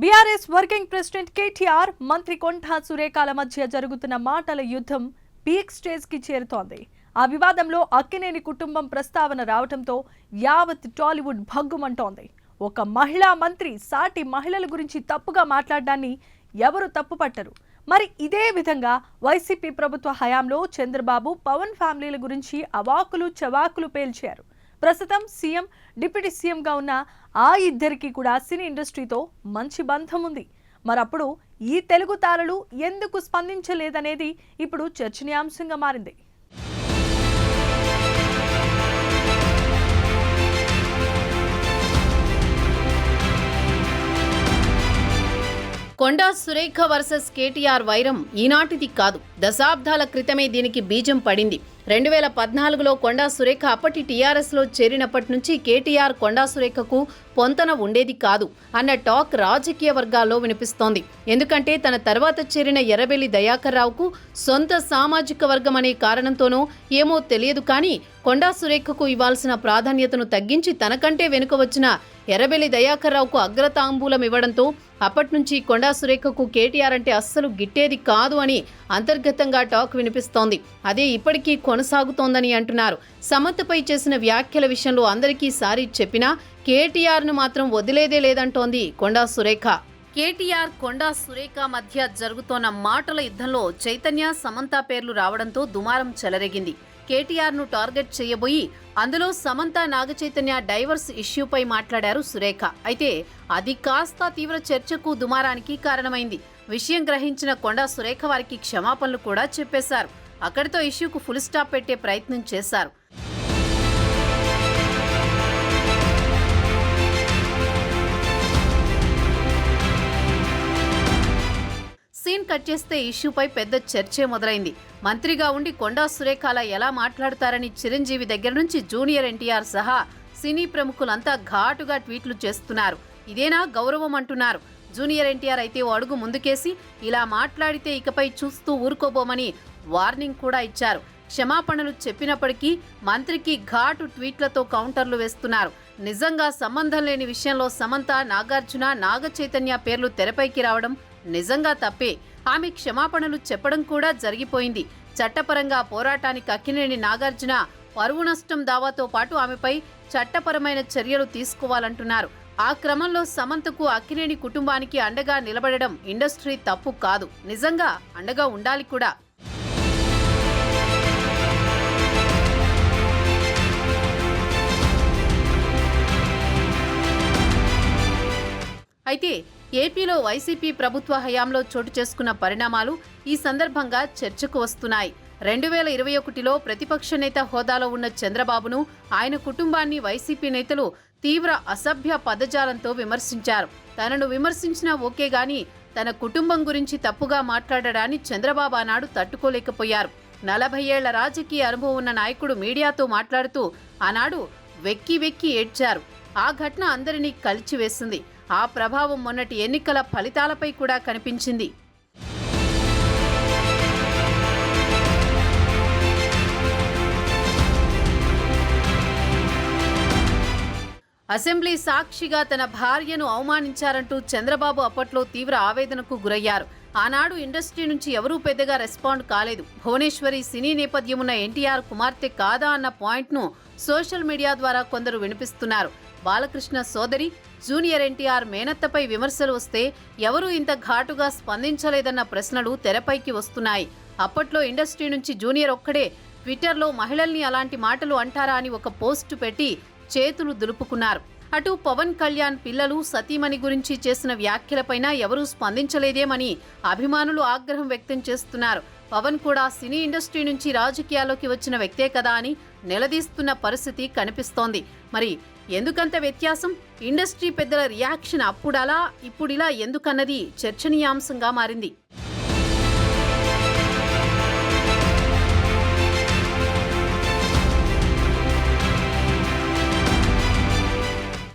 BRS working president KTR మంత్రి కొండా సురేఖల మధ్య జరుగుతున్న మాటల యుద్ధం పీక్ స్టేజ్ కి చేరుతోంది. ఆ వివాదంలో అక్కినేని కుటుంబం ప్రస్తావన రావడంతో యావత్ టాలీవుడ్ భగ్గుమంటోంది. ఒక మహిళా మంత్రి సాటి మహిళల గురించి తప్పుగా మాట్లాడడాన్ని ఎవరు తప్పుపట్టరు. మరి ఇదే విధంగా వైసీపీ ప్రభుత్వ హయాంలో చంద్రబాబు పవన్ ఫ్యామిలీల గురించి అవాకులు చవాకులు పేల్చారు. ప్రస్తుతం సీఎం డిప్యూటీ సీఎంగా ఉన్న ఆ ఇద్దరికి కూడా సినీ ఇండస్ట్రీతో మంచి బంధం ఉంది. మరప్పుడు ఈ తెలుగు తారలు ఎందుకు స్పందించలేదనేది ఇప్పుడు చర్చనీయాంశంగా మారింది. కొండా సురేఖ వర్సెస్ కేటీఆర్ వైరం ఈనాటిది కాదు, దశాబ్దాల క్రితమే దీనికి బీజం పడింది. 2014లో కొండా సురేఖ అప్పటి టీఆర్ఎస్లో చేరినప్పటి నుంచి కేటీఆర్ కొండా సురేఖకు పొంతన ఉండేది కాదు అన్న టాక్ రాజకీయ వర్గాల్లో వినిపిస్తోంది. ఎందుకంటే తన తర్వాత చేరిన ఎర్రబెల్లి దయాకర్ రావుకు సొంత సామాజిక వర్గం అనే కారణంతోనో ఏమో తెలియదు కానీ కొండా సురేఖకు ఇవ్వాల్సిన ప్రాధాన్యతను తగ్గించి తనకంటే వెనుక వచ్చిన ఎర్రబెల్లి దయాకర్ రావుకు అగ్రతాంబూలం ఇవ్వడంతో అప్పట్నుంచి కొండా సురేఖకు కేటీఆర్ అంటే అస్సలు గిట్టేది కాదు అని అంతర్గతంగా టాక్ వినిపిస్తోంది. అదే ఇప్పటికీ కొనసాగుతోందని అంటున్నారు. సమంతపై చేసిన వ్యాఖ్యల విషయంలో అందరికీ సారీ చెప్పినా కేటీఆర్ను మాత్రం వదిలేదే లేదంటోంది కొండా సురేఖ. కేటీఆర్ కొండా సురేఖ మధ్య జరుగుతోన్న మాటల యుద్ధంలో చైతన్య సమంత పేర్లు రావడంతో దుమారం చెలరేగింది. కేటీఆర్ను టార్గెట్ చేయబోయి అందులో సమంత నాగచైతన్య డైవర్స్ ఇష్యూపై మాట్లాడారు సురేఖ. అయితే అది కాస్త తీవ్ర చర్చకు దుమారానికి కారణమైంది. విషయం గ్రహించిన కొండా సురేఖ వారికి క్షమాపణలు కూడా చెప్పేశారు. అక్కడితో ఇష్యూకు ఫుల్ స్టాప్ పెట్టే ప్రయత్నం చేశారు. సీన్ కట్ చేస్తే ఇష్యూపై పెద్ద చర్చే మొదలైంది. మంత్రిగా ఉండి కొండా సురేఖ అలా ఎలా మాట్లాడతారని చిరంజీవి దగ్గర నుంచి జూనియర్ ఎన్టీఆర్ సహా సినీ ప్రముఖులంతా ఘాటుగా ట్వీట్లు చేస్తున్నారు. ఇదేనా గౌరవం అంటున్నారు. జూనియర్ ఎన్టీఆర్ అయితే ఓ అడుగు ముందుకేసి ఇలా మాట్లాడితే ఇకపై చూస్తూ ఊరుకోబోమని వార్నింగ్ కూడా ఇచ్చారు. క్షమాపణలు చెప్పినప్పటికీ మంత్రికి ఘాటు ట్వీట్లతో కౌంటర్లు వేస్తున్నారు. నిజంగా సంబంధం లేని విషయంలో సమంత, నాగార్జున, నాగచైతన్య పేర్లు తెరపైకి రావడం నిజంగా తప్పే. ఆమె క్షమాపణలు చెప్పడం కూడా జరిగిపోయింది. చట్టపరంగా పోరాటానికి అక్కినేని నాగార్జున పరువు నష్టం దావాతో పాటు ఆమెపై చట్టపరమైన చర్యలు తీసుకోవాలంటున్నారు. ఆ క్రమంలో సమంతకు అక్కినేని కుటుంబానికి అండగా నిలబడడం ఇండస్ట్రీ తప్పు కాదు, నిజంగా అండగా ఉండాలి కూడా. అయితే ఏపీలో వైసీపీ ప్రభుత్వ హయాంలో చోటు చేసుకున్న పరిణామాలు ఈ సందర్భంగా చర్చకు వస్తున్నాయి. 2021లో ప్రతిపక్ష నేత హోదాలో ఉన్న చంద్రబాబును, ఆయన కుటుంబాన్ని వైసీపీ నేతలు తీవ్ర అసభ్య పదజాలంతో విమర్శించారు. తనను విమర్శించినా ఓకే గాని తన కుటుంబం గురించి తప్పుగా మాట్లాడడాన్ని చంద్రబాబు ఆనాడు తట్టుకోలేకపోయారు. 40 ఏళ్ల రాజకీయ అనుభవం ఉన్న నాయకుడు మీడియాతో మాట్లాడుతూ ఆనాడు వెక్కి వెక్కి ఏడ్చారు. ఆ ఘటన అందరినీ కలిచివేసింది. ఆ ప్రభావం మొన్నటి ఎన్నికల ఫలితాలపై కూడా కనిపించింది. అసెంబ్లీ సాక్షిగా తన భార్యను అవమానించారంటూ చంద్రబాబు అప్పట్లో తీవ్ర ఆవేదనకు గురయ్యారు. ఆనాడు ఇండస్ట్రీ నుంచి ఎవరూ పెద్దగా రెస్పాండ్ కాలేదు. భువనేశ్వరి సినీ నేపథ్యం ఉన్న ఎన్టీఆర్ కుమార్తె కాదా అన్న పాయింట్ను సోషల్ మీడియా ద్వారా కొందరు వినిపిస్తున్నారు. బాలకృష్ణ సోదరి, జూనియర్ ఎన్టీఆర్ మేనత్తపై విమర్శలు వస్తే ఎవరూ ఇంత ఘాటుగా స్పందించలేదన్న ప్రశ్నలు తెరపైకి వస్తున్నాయి. అప్పట్లో ఇండస్ట్రీ నుంచి జూనియర్ ఒక్కడే ట్విట్టర్లో మహిళల్ని అలాంటి మాటలు అంటారా అని ఒక పోస్టు పెట్టి చేతులు దులుపుకున్నారు. అటు పవన్ కళ్యాణ్ పిల్లలు, సతీమణి గురించి చేసిన వ్యాఖ్యలపైన ఎవరూ స్పందించలేదేమని అభిమానులు ఆగ్రహం వ్యక్తం చేస్తున్నారు. పవన్ కూడా సినీ ఇండస్ట్రీ నుంచి రాజకీయాల్లోకి వచ్చిన వ్యక్తే కదా అని నిలదీస్తున్న పరిస్థితి కనిపిస్తోంది. మరి ఎందుకంత వ్యత్యాసం? ఇండస్ట్రీ పెద్దల రియాక్షన్ అప్పుడలా ఇప్పుడిలా ఎందుకన్నది చర్చనీయాంశంగా మారింది.